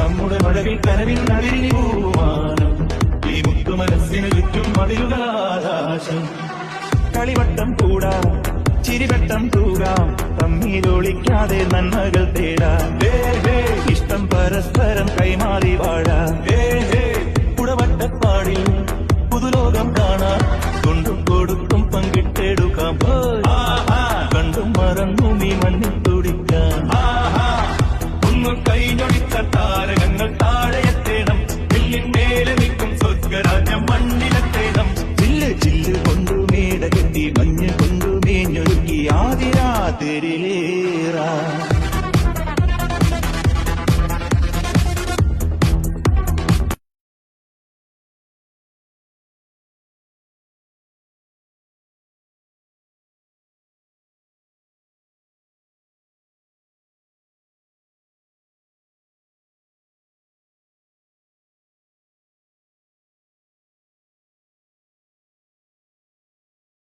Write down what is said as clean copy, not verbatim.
നമ്മുടെ മഴവിൽ കനവിൽ നദിരിനി പൂമാനം ഈ മുത്തു മനസ്സിന് ചുറ്റും മതിലുകളാകാശം കളിവട്ടം കൂടാം ചിരിവട്ടം തൂകാം തമ്മിലൊളിക്കാതെ നന്മകൾ തേടാം ഇഷ്ടം പരസ്പരം കൈമാറി വാഴാം കുടവട്ടപ്പാടിൽ പുതുലോകം കാണാം കൊണ്ടും കൊടുത്തും പങ്കിട്ടെടുക്കാം കണ്ടും മറന്നു നീ മണ്ണിൽ തുടിക്കാം ഒന്ന് കൈഞ്ഞൊടിച്ച താര